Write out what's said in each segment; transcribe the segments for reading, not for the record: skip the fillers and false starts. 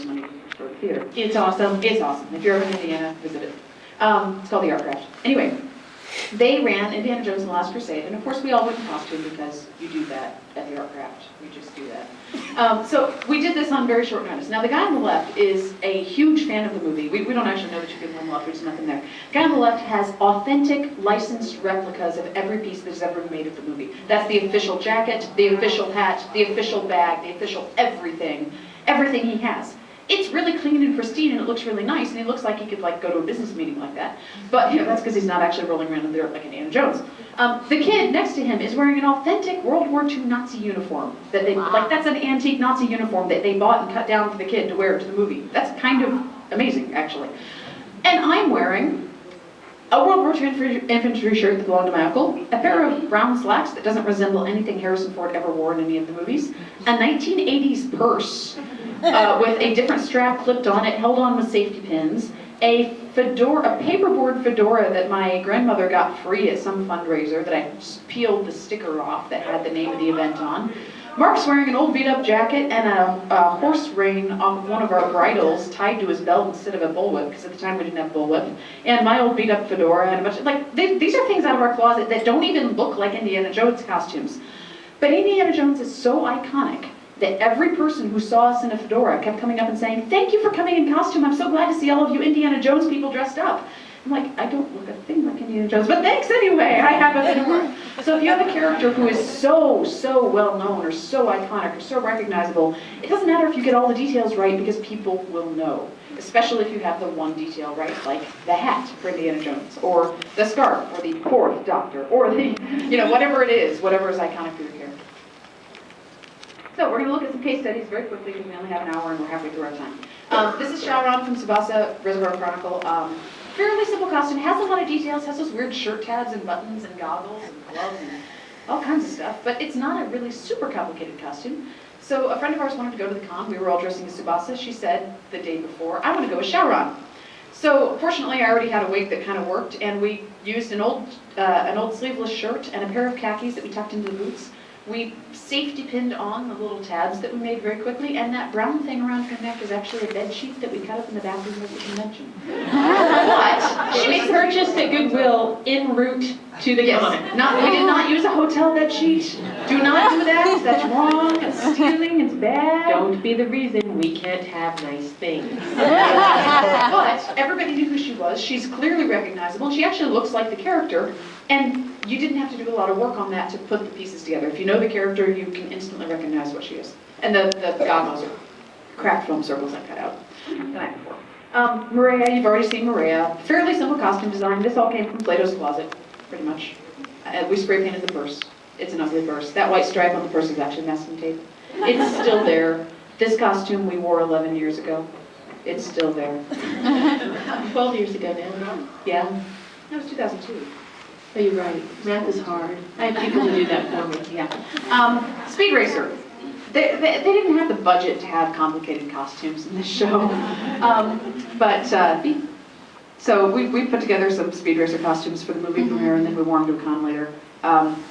raise money for the theater. It's awesome. It's awesome. If you're ever in Indiana, visit it. It's called the Art Craft. Anyway, they ran Indiana Jones and the Last Crusade, and of course we all went in costume because you do that at the Art Craft. We just do that. So we did this on very short notice. Now the guy on the left is a huge fan of the movie. We don't actually know the two people on the left, there's nothing there. The guy on the left has authentic licensed replicas of every piece that's ever been made of the movie. That's the official jacket, the official hat, the official bag, the official everything. Everything he has. It's really clean and pristine, and it looks really nice, and he looks like he could like go to a business meeting like that. But that's because he's not actually rolling around in the dirt like Indiana Jones. The kid next to him is wearing an authentic World War II Nazi uniform that they like. That's an antique Nazi uniform that they bought and cut down for the kid to wear to the movie. That's kind of amazing, actually. And I'm wearing a World War II infantry shirt that belonged to my uncle, a pair of brown slacks that doesn't resemble anything Harrison Ford ever wore in any of the movies, a 1980s purse with a different strap clipped on it, held on with safety pins, a fedora, a paperboard fedora that my grandmother got free at some fundraiser that I just peeled the sticker off that had the name of the event on. Mark's wearing an old beat-up jacket and a horse rein off one of our bridles tied to his belt instead of a bullwhip, because at the time we didn't have bullwhip. And my old beat-up fedora and a bunch of, like, these are things out of our closet that don't even look like Indiana Jones costumes. But Indiana Jones is so iconic that every person who saw us in a fedora kept coming up and saying, "Thank you for coming in costume. I'm so glad to see all of you Indiana Jones people dressed up." I'm like, I don't look a thing like Indiana Jones, but thanks anyway. I have a fedora. So if you have a character who is so well known or so iconic or so recognizable, it doesn't matter if you get all the details right because people will know. Especially if you have the one detail right, like the hat for Indiana Jones, or the scarf, or the fourth Doctor, or the, whatever it is, whatever is iconic for your character. So we're going to look at some case studies very quickly because we only have an hour and we're halfway through our time. This is Shaoran from Tsubasa Reservoir Chronicle. Fairly simple costume, has a lot of details, has those weird shirt tabs and buttons and goggles and gloves and all kinds of stuff, but it's not a really super complicated costume. So a friend of ours wanted to go to the con. We were all dressing as Tsubasa. She said the day before, I want to go as Shaoran. So fortunately, I already had a wig that kind of worked, and we used an old sleeveless shirt and a pair of khakis that we tucked into the boots. We safety pinned on the little tabs that we made very quickly, and that brown thing around her neck is actually a bed sheet that we cut up in the bathroom of the convention. But She was purchased at Goodwill en route to the con. We did not use a hotel bed sheet. Do not do that. That's wrong. It's stealing. It's bad. Don't be the reason we can't have nice things. But everybody knew who she was. She's clearly recognizable. She actually looks like the character, and you didn't have to do a lot of work on that to put the pieces together. If you know the character, you can instantly recognize what she is. And the goggles are craft foam circles I cut out the night before. Maria, you've already seen Maria. Fairly simple costume design. This all came from Plato's Closet, pretty much. We spray painted the purse. It's an ugly purse. That white stripe on the purse is actually masking tape. It's still there. This costume we wore 11 years ago. It's still there. 12 years ago now. Yeah. That was 2002. Oh, you're right. Math is hard. I have people to do that for me. Yeah. Speed Racer. They didn't have the budget to have complicated costumes in this show. So we put together some Speed Racer costumes for the movie premiere, and then we wore them to a con later.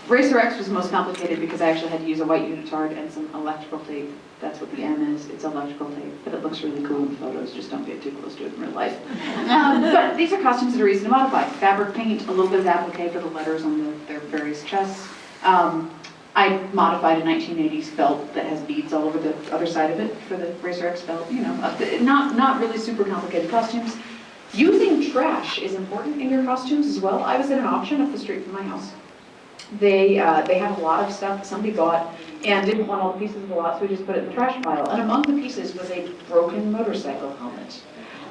Racer X was the most complicated because I actually had to use a white unitard and some electrical tape. That's what the M is. It's electrical tape, but it looks really cool in photos. Just don't get too close to it in real life. But these are costumes that are easy to modify. Fabric paint, a little bit of applique for the letters on their various chests. I modified a 1980s belt that has beads all over the other side of it for the Racer X belt. Not really super complicated costumes. Using trash is important in your costumes as well. I was at an auction up the street from my house. They had a lot of stuff that somebody bought and didn't want all the pieces of the lot, so we just put it in the trash pile. And among the pieces was a broken motorcycle helmet.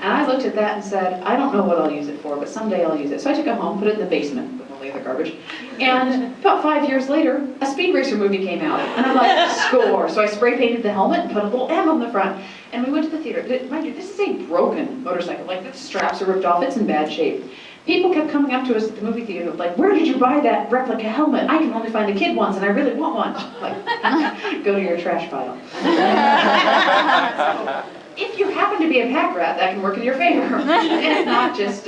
And I looked at that and said, I don't know what I'll use it for, but someday I'll use it. So I took it home, put it in the basement with all the other garbage. And about 5 years later, a Speed Racer movie came out. And I'm like, score! So I spray painted the helmet and put a little M on the front. And we went to the theater. Mind you, this is a broken motorcycle. Like, the straps are ripped off. It's in bad shape. People kept coming up to us at the movie theater like, where did you buy that replica helmet? I can only find the kid ones and I really want one. Like, go to your trash pile. If you happen to be a pack rat, that can work in your favor. And if not, just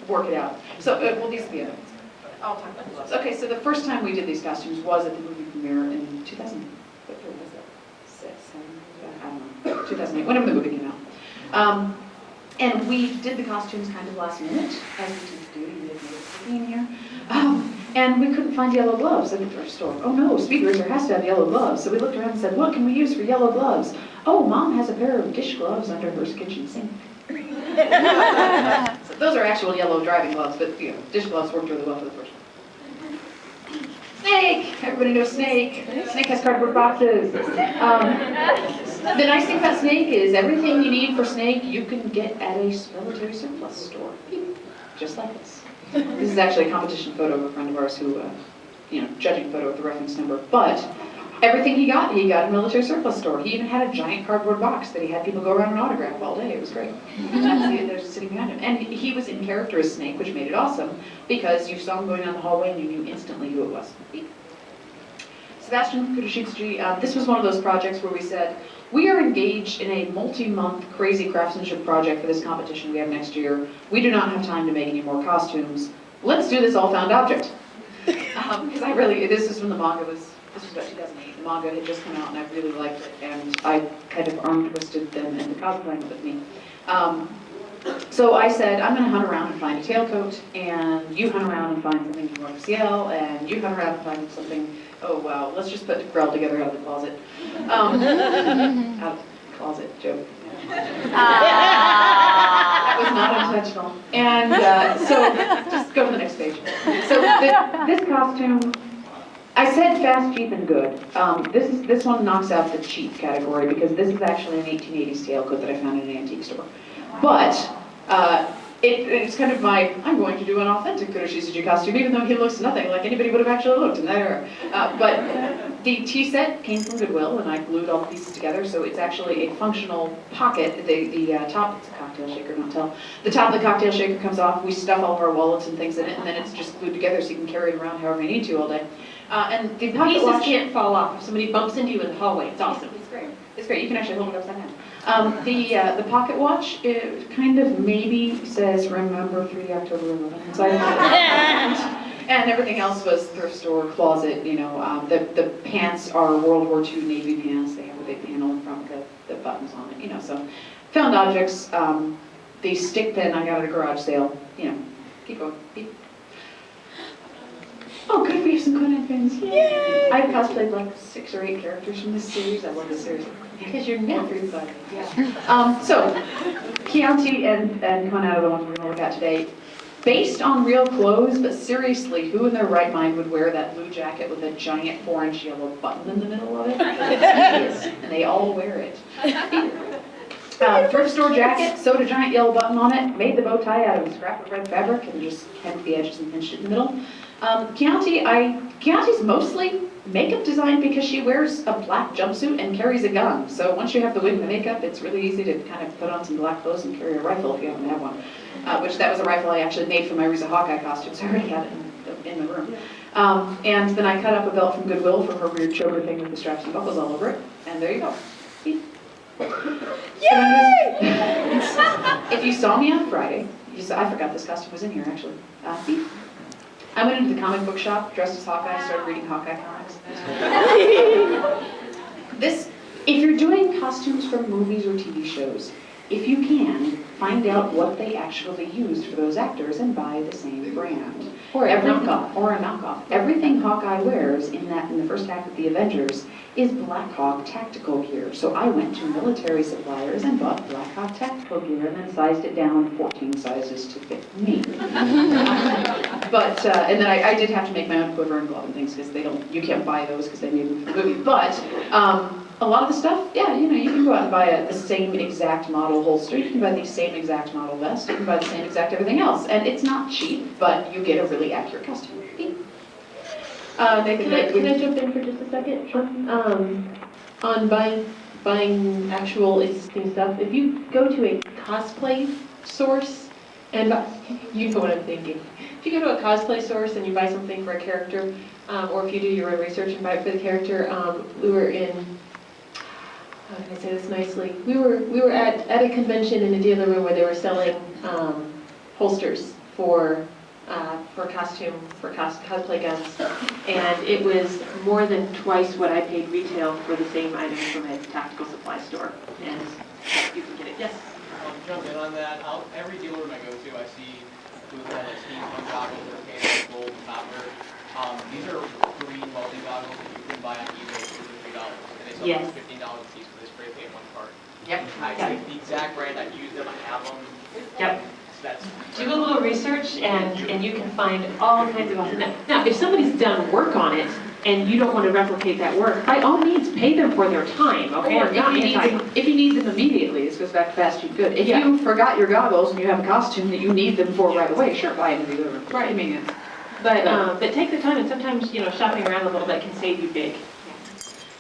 work it out. So, these will be it. I'll talk about the gloves. Okay, so the first time we did these costumes was at the movie premiere in 2000. What year was that? 6, 7, I don't know. 2008, whenever the movie came out. And we did the costumes kind of last minute, as we tend to do. You didn't notice being here. And we couldn't find yellow gloves at the thrift store. Oh no, Speed Racer has to have yellow gloves. So we looked around and said, what can we use for yellow gloves? Oh, Mom has a pair of dish gloves under her kitchen sink. So those are actual yellow driving gloves, but dish gloves worked really well for the first one. Snake! Everybody knows Snake. Snake has cardboard boxes. The nice thing about Snake is everything you need for Snake you can get at a military surplus store. Just like this. This is actually a competition photo of a friend of ours who, judging photo with the reference number. But everything he got at a military surplus store. He even had a giant cardboard box that he had people go around and autograph all day. It was great. They're sitting behind him. And he was in character as Snake, which made it awesome, because you saw him going down the hallway and you knew instantly who it was. Sebastian Kudoshitsuji, this was one of those projects where we said, we are engaged in a multi-month crazy craftsmanship project for this competition we have next year. We do not have time to make any more costumes. Let's do this all found object. Because this is when the manga was, this was about 2008. The manga had just come out and I really liked it. And I kind of arm twisted them into cosplaying with me. So I said, I'm going to hunt around and find a tailcoat, and you hunt around and find something from RCL, and you hunt around and find something, oh wow, let's just put Grell together out of the closet. Out of the closet, joke. That was not intentional. And so, just go to the next page. So this costume, I said fast, cheap, and good. This one knocks out the cheap category because this is actually an 1880s tailcoat that I found in an antique store. But it's kind of I'm going to do an authentic Kudoshitsuji costume, even though he looks nothing like anybody would have actually looked in that era. But the tea set came from Goodwill, and I glued all the pieces together, so it's actually a functional pocket. The top, it's a cocktail shaker, don't tell. The top of the cocktail shaker comes off, we stuff all of our wallets and things in it, and then it's just glued together so you can carry it around however you need to all day. And the pocket Pieces watch can't fall off. If somebody bumps into you in the hallway, it's awesome. It's great. It's great. You can actually hold it upside down. The pocket watch, it kind of maybe says remember 3 October 11th inside of it. And everything else was thrift store, closet, the pants are World War II Navy pants. They have a big panel in front with the buttons on it, so. Found objects, the stick pin I got at a garage sale, keep going. Oh, good for you, some Conan pins. Yay! I've cosplayed like 6 or 8 characters from this series. I love this series. Because you're everybody. Yeah. So, Chianti and Conan are the ones we're going to look at today. Based on real clothes, but seriously, who in their right mind would wear that blue jacket with a giant 4-inch yellow button in the middle of it? It's hideous, and they all wear it. Thrift store jacket, sewed a giant yellow button on it, made the bow tie out of a scrap of red fabric, and just hemmed the edges and pinched it in the middle. Chianti's mostly makeup design because she wears a black jumpsuit and carries a gun. So once you have the wig and the makeup, it's really easy to kind of put on some black clothes and carry a rifle if you happen to have one. Which that was a rifle I actually made for my Risa Hawkeye costume, so I already had it in the room. And then I cut up a belt from Goodwill for her weird choker thing with the straps and buckles all over it. And there you go. Yay! If you saw me on Friday, I forgot this costume was in here actually. I went into the comic book shop dressed as Hawkeye, started reading Hawkeye comics. If you're doing costumes for movies or TV shows, if you can, find out what they actually used for those actors and buy the same brand. Or a knockoff. Everything Hawkeye wears in the first half of the Avengers is Black Hawk tactical gear. So I went to military suppliers and bought Black Hawk tactical gear and then sized it down 14 sizes to fit me. But, and then I did have to make my own quiver and glove and things because you can't buy those because they made them for the movie. But a lot of the stuff, yeah, you can go out and buy the same exact model holster, you can buy the same exact model vest, you can buy the same exact everything else. And it's not cheap, but you get a really accurate costume. Can I jump in for just a second? Sure. On buying actual existing stuff, if you go to a cosplay source and you know what I'm thinking. If you go to a cosplay source and you buy something for a character, or if you do your own research and buy it for the character, we were in, how can I say this nicely? We were at a convention in a dealer room where they were selling holsters for for cosplay guns, and it was more than twice what I paid retail for the same item from a tactical supply store. And you can get it. Yes. I'll jump in on that. Every dealer I go to, I see booths that have steampunk goggles that are painted like gold and copper. These are green welding goggles that you can buy on eBay for $3, and they sell Yes. for $15 a piece for this spray paint one card. Yep. I take the exact brand, I use them, I have them. Yep. That's Do a little research and you can find all kinds of awesome. Now, if somebody's done work on it and you don't want to replicate that work, by all means, pay them for their time, okay? Or I'm not anti- if you need them immediately, this goes back to fast and good. If Yeah. you forgot your goggles and you have a costume that you need them for right away, sure, buy them in the other room. Right. Convenient. But take the time, and sometimes, you know, shopping around a little bit can save you big.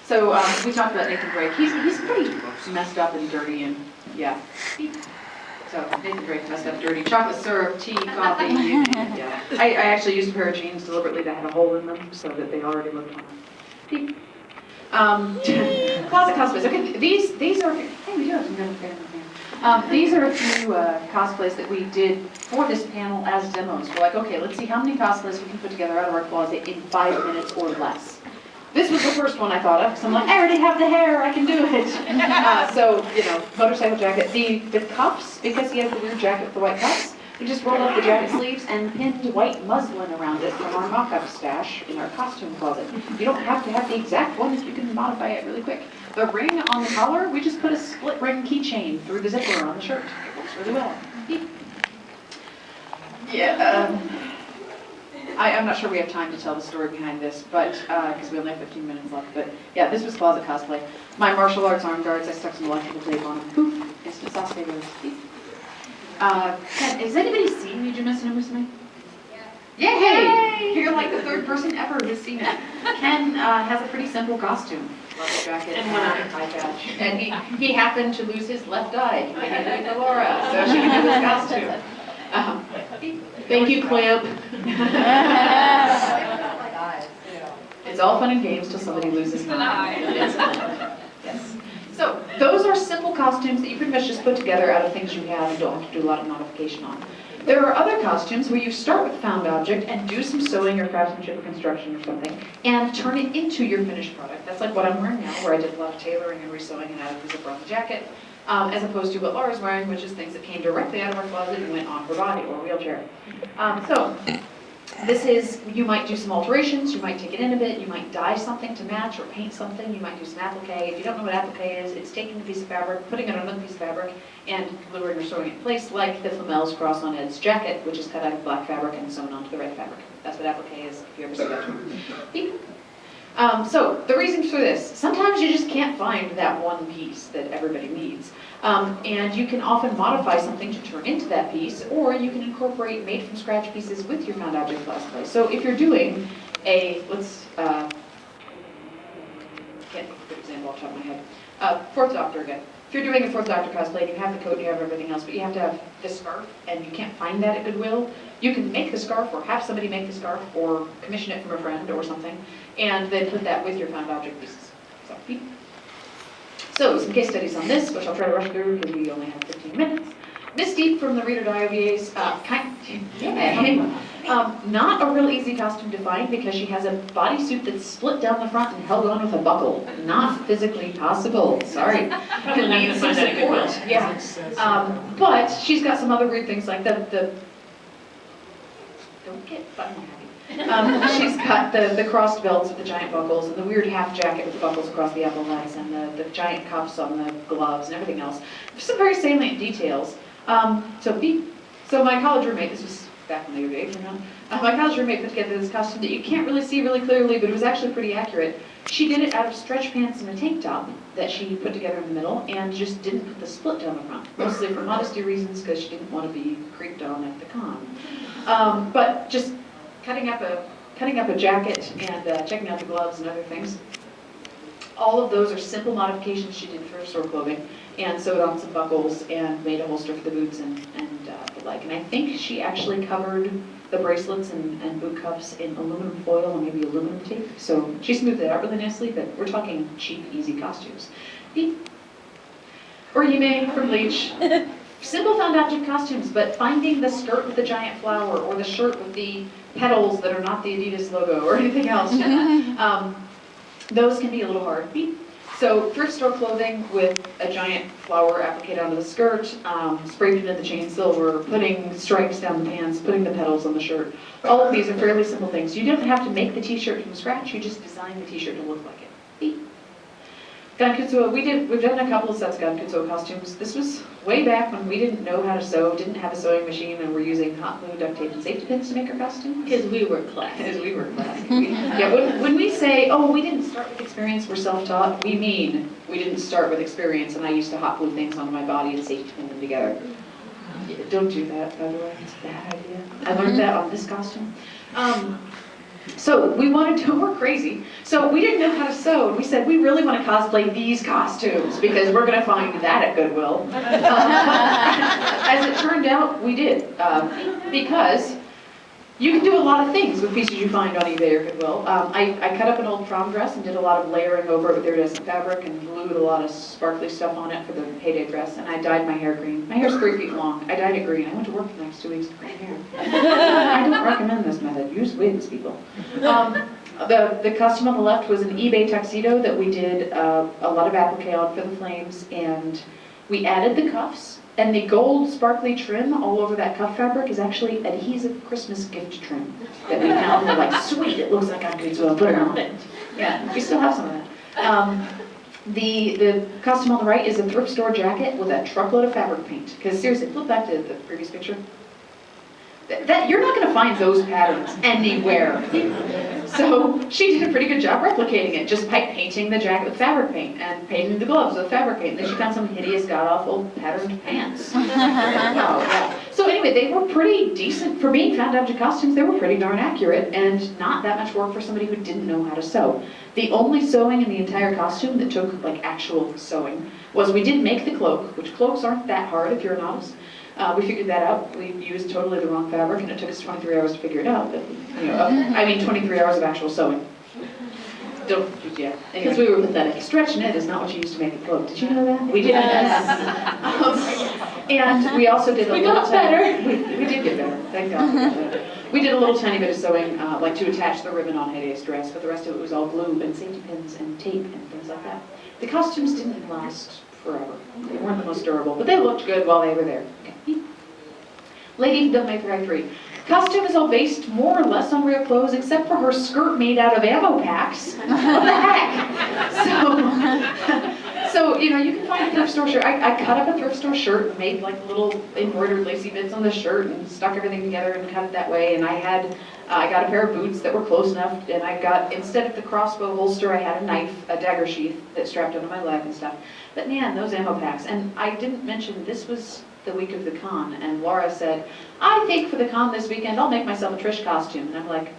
So we talked about Nathan Drake. He's pretty messed up and dirty, and yeah. So Nathan Drake messed up, dirty. Chocolate syrup, tea, coffee. Yeah. I actually used a pair of jeans deliberately that had a hole in them so that they already looked on. Closet cosplays. Okay, these are. Hey, we do have some good ones. These are a few cosplays that we did for this panel as demos. We're like, okay, let's see how many cosplays we can put together out of our closet in 5 minutes or less. This was the first one I thought of, because I'm like, I already have the hair, I can do it. So, you know, motorcycle jacket. The cuffs, because he has the weird jacket with the white cuffs, we just rolled up the jacket sleeves and pinned white muslin around it from our mock-up stash in our costume closet. You don't have to have the exact ones, you can modify it really quick. The ring on the collar, we just put a split ring keychain through the zipper on the shirt. It works really well. Yeah, I'm not sure we have time to tell the story behind this, but because we only have 15 minutes left. But yeah, this was closet cosplay. My martial arts arm guards, I stuck some electrical tape on them. Poof, instant sauce favors. Ken, has anybody seen Legion Miss Number Smith? Yeah. Yay! You're like the third person ever who's seen it. Ken has a pretty simple costume. Leather jacket And one eye. eye patch. And he happened to lose his left eye when he did Laura, so she can do his costume. Thank you, Clamp. It's all fun and games till somebody loses an eye. Yes. So those are simple costumes that you pretty much just put together out of things you have and don't have to do a lot of modification on. There are other costumes where you start with a found object and do some sewing or craftsmanship or construction or something and turn it into your finished product. That's like what I'm wearing now, where I did a lot of tailoring and resewing and added the zipper on the jacket, as opposed to what Laura's wearing, which is things that came directly out of our closet and went on her body or wheelchair. So this is, you might do some alterations, you might take it in a bit, you might dye something to match or paint something, you might do some applique. If you don't know what applique is, it's taking a piece of fabric, putting it on another piece of fabric, and gluing or sewing it in place, like the Flamel's cross on Ed's jacket, which is cut out of black fabric and sewn onto the red fabric. That's what applique is, if you ever see that term. So the reason for this, sometimes you just can't find that one piece that everybody needs. And you can often modify something to turn into that piece, or you can incorporate made-from-scratch pieces with your found object cosplay. So if you're doing a, can't think of a good example off the top of my head, Fourth Doctor again. If you're doing a Fourth Doctor cosplay, and you have the coat, and you have everything else, but you have to have the scarf, and you can't find that at Goodwill, you can make the scarf, or have somebody make the scarf, or commission it from a friend or something, and then put that with your found object pieces. So some case studies on this, which I'll try to rush through because we only have 15 minutes. Misty from the Reader IOVA's, not a real easy costume to find because she has a bodysuit that's split down the front and held on with a buckle. Not physically possible, sorry. You need some support, yeah. But she's got some other weird things like the don't get button happy. She's got the crossed belts with the giant buckles and the weird half jacket with the buckles across the epaulets and the giant cuffs on the gloves and everything else. There's some very salient details. So my college roommate, this was back when they were age, my college roommate put together this costume that you can't really see really clearly, but it was actually pretty accurate. She did it out of stretch pants and a tank top that she put together in the middle and just didn't put the split down the front, mostly for modesty reasons because she didn't want to be creeped on at the con. But just cutting up a jacket and checking out the gloves and other things. All of those are simple modifications she did for her store clothing and sewed on some buckles and made a holster for the boots and the like. And I think she actually covered the bracelets and boot cuffs in aluminum foil and maybe aluminum tape. So she smoothed it out really nicely, but we're talking cheap, easy costumes. Or Yume from Bleach. Simple found object costumes, but finding the skirt with the giant flower or the shirt with the petals that are not the Adidas logo or anything else, those can be a little hard. So thrift store clothing with a giant flower appliqued onto the skirt, spray painted the chain silver, putting stripes down the pants, putting the petals on the shirt. All of these are fairly simple things. You don't have to make the t-shirt from scratch, you just design the t-shirt to look like it. Gankutsuo, we've done a couple of sets of Gankutsuo costumes. This was way back when we didn't know how to sew, didn't have a sewing machine, and were using hot glue, duct tape, and safety pins to make our costumes. Because we were classy. Because we were classy. Yeah, when we say, oh, we didn't start with experience, we're self-taught, we mean we didn't start with experience, and I used to hot glue things onto my body and safety pin them together. Yeah, don't do that, by the way, it's a bad idea. I learned that on this costume. So we wanted to, we're crazy. So we didn't know how to sew, and we said, we really want to cosplay these costumes because we're going to find that at Goodwill. As it turned out, we did. Because you can do a lot of things with pieces you find on eBay or Goodwill. I cut up an old prom dress and did a lot of layering over it with iridescent fabric and glued a lot of sparkly stuff on it for the heyday dress, and I dyed my hair green. My hair's 3 feet long. I dyed it green. I went to work for the next 2 weeks with green hair. I don't recommend this method. Use wigs, people. The costume on the left was an eBay tuxedo that we did a lot of applique on for the flames, and we added the cuffs. And the gold sparkly trim all over that cuff fabric is actually adhesive Christmas gift trim that we found. We're like, sweet, it looks like I'm good, so I'll put it on. Yeah, we still have some of that. The costume on the right is a thrift store jacket with a truckload of fabric paint. Because seriously, flip back to the previous picture. You're not going to find those patterns anywhere. So she did a pretty good job replicating it, just by painting the jacket with fabric paint and painting the gloves with fabric paint. Then she found some hideous, god-awful patterned pants. Wow, yeah. So anyway, they were pretty decent. For being found object costumes, they were pretty darn accurate and not that much work for somebody who didn't know how to sew. The only sewing in the entire costume that took like actual sewing was we did make the cloak, which cloaks aren't that hard if you're a novice. We figured that out. We used totally the wrong fabric, and it took us 23 hours to figure it out. But, you know, I mean 23 hours of actual sewing. Yeah. Because we were pathetic. Stretch knit is not what you used to make a cloak. Did you know that? We did that. And we also did a little got better. We did get better. Thank God. We got better. We did a little tiny bit of sewing, like to attach the ribbon on Hayday's dress, but the rest of it was all glue and safety pins and tape and things like that. The costumes didn't last forever. They weren't the most durable, but they looked good while they were there. Okay. Lady from Devil May Cry 3. Costume is all based more or less on real clothes, except for her skirt made out of ammo packs. What the heck? So you know, you can find a thrift store shirt. I cut up a thrift store shirt and made like little embroidered lacy bits on the shirt and stuck everything together and cut it that way. And I got a pair of boots that were close enough, and I got, instead of the crossbow holster, I had a knife, a dagger sheath that strapped onto my leg and stuff. But man, those ammo packs. And I didn't mention, this was the week of the con, and Laura said, I think for the con this weekend, I'll make myself a Trish costume. And I'm like,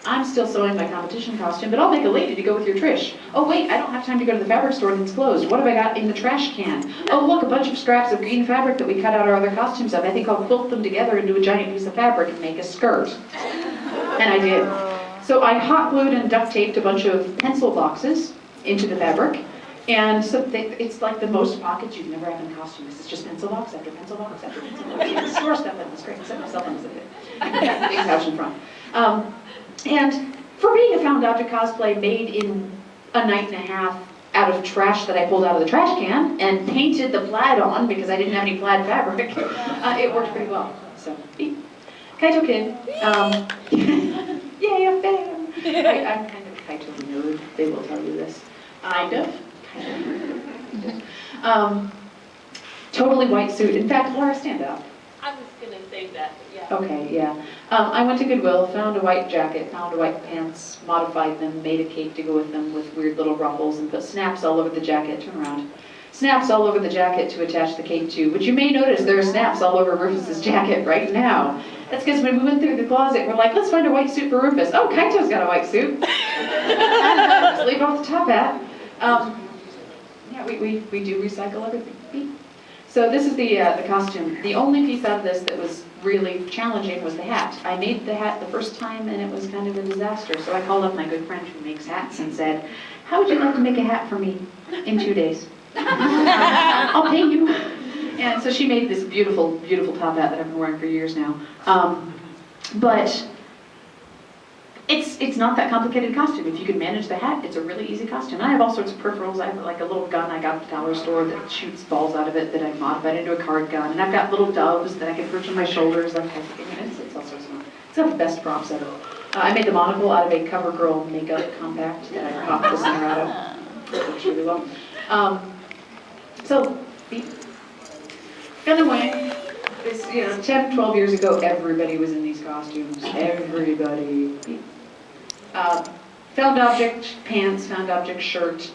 I'm still sewing my competition costume, but I'll make a lady to go with your Trish. Oh wait, I don't have time to go to the fabric store that's closed. What have I got in the trash can? Oh look, a bunch of scraps of green fabric that we cut out our other costumes of. I think I'll quilt them together into a giant piece of fabric and make a skirt. And I did. So I hot glued and duct taped a bunch of pencil boxes into the fabric. And so it's like the most pockets you've never had in a costume. It's just pencil box after pencil box after pencil box. You can store stuff in this, great, except myself on this bit. The big pouch in front. And for being a found object cosplay made in a night and a half out of trash that I pulled out of the trash can and painted the plaid on because I didn't have any plaid fabric, it worked pretty well. So, Kaito Kid. Yay, I'm fan! I'm kind of a Kaito nerd, they will tell you this. Kind of. Totally white suit. In fact, Laura, stand up. I was going to say that, but yeah. Okay, yeah. I went to Goodwill, found a white jacket, found a white pants, modified them, made a cape to go with them with weird little ruffles, and put snaps all over the jacket. Turn around. Snaps all over the jacket to attach the cape to, which you may notice there are snaps all over Rufus's jacket right now. That's because when we went through the closet, we're like, let's find a white suit for Rufus. Oh, Kaito's got a white suit. Just leave off the top hat. Yeah, we do recycle everything. So this is the costume. The only piece out of this that was really challenging was the hat. I made the hat the first time and it was kind of a disaster. So I called up my good friend who makes hats and said, how would you like to make a hat for me in 2 days? I'll pay you. And so she made this beautiful, beautiful top hat that I've been wearing for years now. But it's not that complicated a costume. If you can manage the hat, it's a really easy costume. And I have all sorts of peripherals. I have like a little gun I got at the dollar store that shoots balls out of it that I modified into a card gun. And I've got little doves that I can perch on my shoulders. It's all sorts of fun. It's got the best props ever. I made the monocle out of a CoverGirl makeup compact that I popped the center out of. It works really well. So, anyway, this, 10, 12 years ago, everybody was in these costumes. Everybody. Found object pants, found object shirt.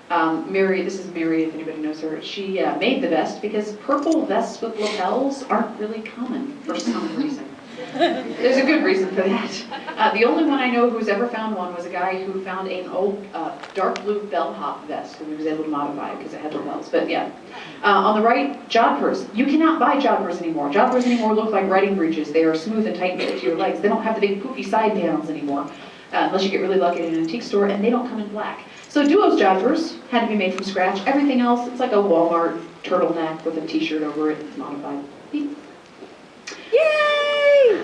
Mary, this is Mary, if anybody knows her. She made the vest because purple vests with lapels aren't really common for some reason. There's a good reason for that. The only one I know who's ever found one was a guy who found an old dark blue bellhop vest, and he was able to modify it because it had lapels. But yeah. On the right, jodhpurs. You cannot buy jodhpurs anymore. Jodhpurs anymore look like riding breeches. They are smooth and tight and fit to your legs. They don't have the big poofy side panels anymore, unless you get really lucky at an antique store, and they don't come in black. So Duo's jodhpurs had to be made from scratch. Everything else, it's like a Walmart turtleneck with a t-shirt over it. It's modified. Beep. Yay!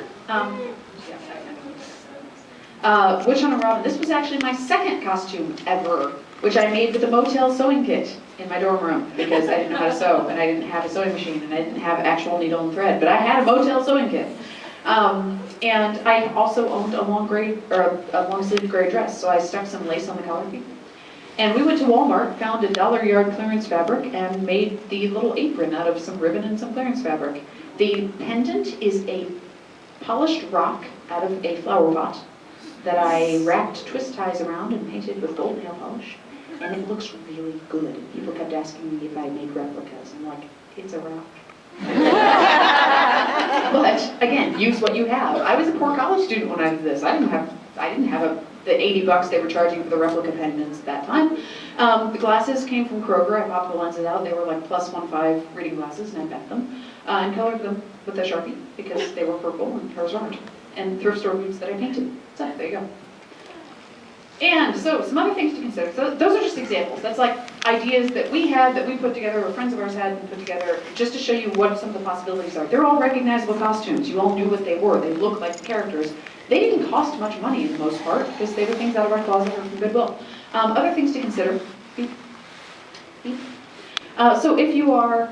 Witch Hunter Robin. This was actually my second costume ever, which I made with a Motel sewing kit in my dorm room because I didn't know how to sew, and I didn't have a sewing machine, and I didn't have actual needle and thread, but I had a Motel sewing kit. And I also owned a long sleeve gray dress, so I stuck some lace on the collar. And we went to Walmart, found a $1 clearance fabric, and made the little apron out of some ribbon and some clearance fabric. The pendant is a polished rock out of a flower pot that I wrapped twist ties around and painted with gold nail polish. And it looks really good. People kept asking me if I make replicas. I'm like, it's a rock. But again, use what you have. I was a poor college student when I did this. I didn't have the $80 they were charging for the replica pendants at that time. The glasses came from Kroger. I popped the lenses out. They were like +1.5 reading glasses, and I bent them and colored them with a Sharpie because they were purple and hers weren't. And thrift store boots that I painted. So there you go. And so some other things to consider. So those are just examples. That's like ideas that we had, that we put together, or friends of ours had and put together, just to show you what some of the possibilities are. They're all recognizable costumes. You all knew what they were. They look like the characters. They didn't cost much money in the most part because they were things out of our closet or from Goodwill. Other things to consider. So if you are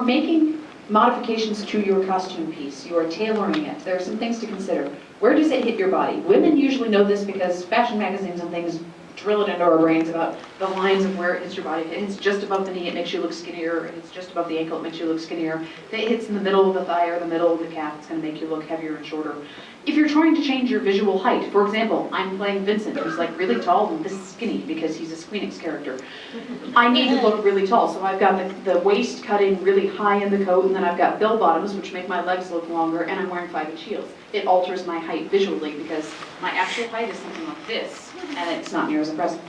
making modifications to your costume piece, you are tailoring it, there are some things to consider. Where does it hit your body? Women usually know this because fashion magazines and things drill it into our brains about the lines of where it hits your body. If it hits just above the knee, it makes you look skinnier. If it's just above the ankle, it makes you look skinnier. If it hits in the middle of the thigh or the middle of the calf, it's going to make you look heavier and shorter. If you're trying to change your visual height, for example, I'm playing Vincent, who's like really tall and this is skinny because he's a Squeenix character. I need to look really tall, so I've got the waist cutting really high in the coat, and then I've got bell bottoms, which make my legs look longer, and I'm wearing 5-inch heels. It alters my height visually because my actual height is something like this, and it's not near as impressive.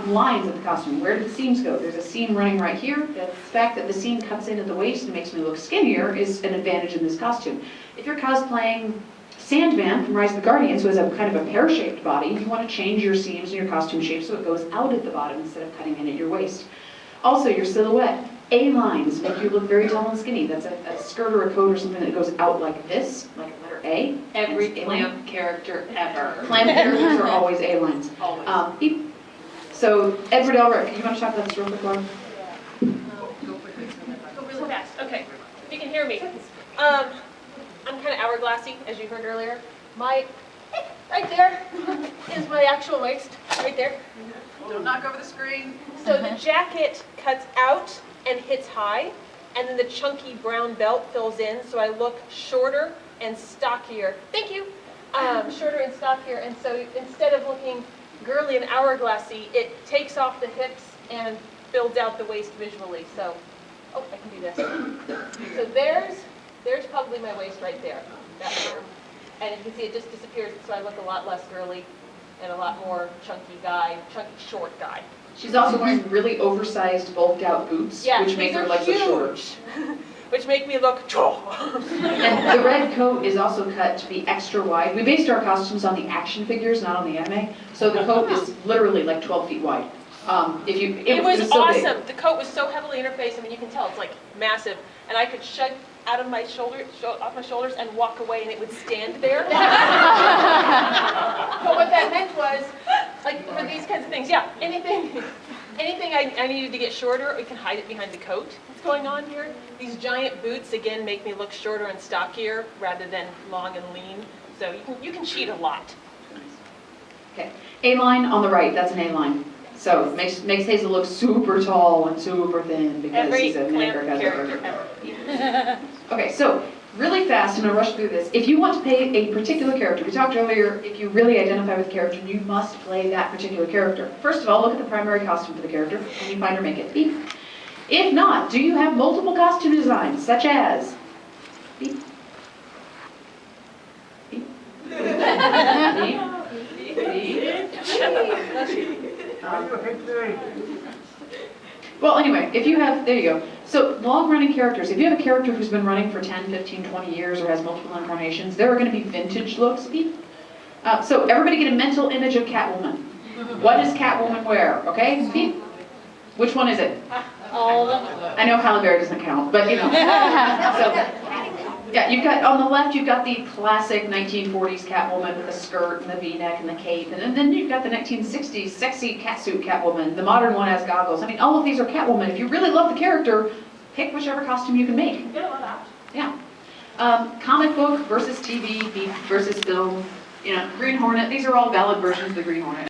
Lines of the costume. Where do the seams go? There's a seam running right here. The fact that the seam cuts in at the waist and makes me look skinnier is an advantage in this costume. If you're cosplaying Sandman from Rise of the Guardians, who has a kind of a pear-shaped body, you want to change your seams and your costume shape so it goes out at the bottom instead of cutting in at your waist. Also, your silhouette. A-lines make you look very tall and skinny. That's a skirt or a coat or something that goes out like this, like a letter A. Every clamp character ever. Clamp characters are always A-lines. Always. So, Edward Elric, you want to talk about this real quick, Laura? Go really fast. Okay, if you can hear me. I'm kind of hourglassy, as you heard earlier. Right there is my actual waist, right there. Don't knock over the screen. So the jacket cuts out and hits high, and then the chunky brown belt fills in, so I look shorter and stockier. Thank you. Shorter and stockier, and so instead of looking girly and hourglassy, it takes off the hips and builds out the waist visually. So, oh, I can do this. So there's probably my waist right there, that curve. And you can see it just disappears, so I look a lot less girly and a lot more chunky short guy. She's also wearing really oversized, bulked out boots, Yeah, which make her legs huge, look shorter. which make me look tall. And the red coat is also cut to be extra wide. We based our costumes on the action figures, not on the anime. So the coat is literally like 12 feet wide. It was so big. awesome. The coat was so heavily interfaced. I mean, you can tell it's like massive. And I could shrug out of my off my shoulders and walk away, and it would stand there. But what that meant was, like for these kinds of things, yeah, anything I needed to get shorter, we can hide it behind the coat. What's going on here? These giant boots again make me look shorter and stockier rather than long and lean. So you can cheat a lot. Okay, A-line on the right, that's an A-line. So makes Hazel look super tall and super thin because Every he's a clamp man character ever. Okay, so really fast, I'm gonna rush through this. If you want to play a particular character, we talked earlier, if you really identify with the character, you must play that particular character. First of all, look at the primary costume for the character, and you find or make it. Beep. If not, do you have multiple costume designs, such as beep, beep, beep, Well, anyway, if you have, there you go. So long-running characters, if you have a character who's been running for 10, 15, 20 years or has multiple incarnations, there are going to be vintage looks. So everybody get a mental image of Catwoman. What does Catwoman wear? Okay? Beep. Which one is it? All of them. I know Halle Berry doesn't count, but you know. So, yeah, you've got, on the left, you've got the classic 1940s Catwoman with the skirt and the V-neck and the cape, and then you've got the 1960s sexy catsuit Catwoman. The modern one has goggles. I mean, all of these are Catwoman. If you really love the character, pick whichever costume you can make. Yeah. Comic book versus TV versus film. You know, Green Hornet, these are all valid versions of the Green Hornet.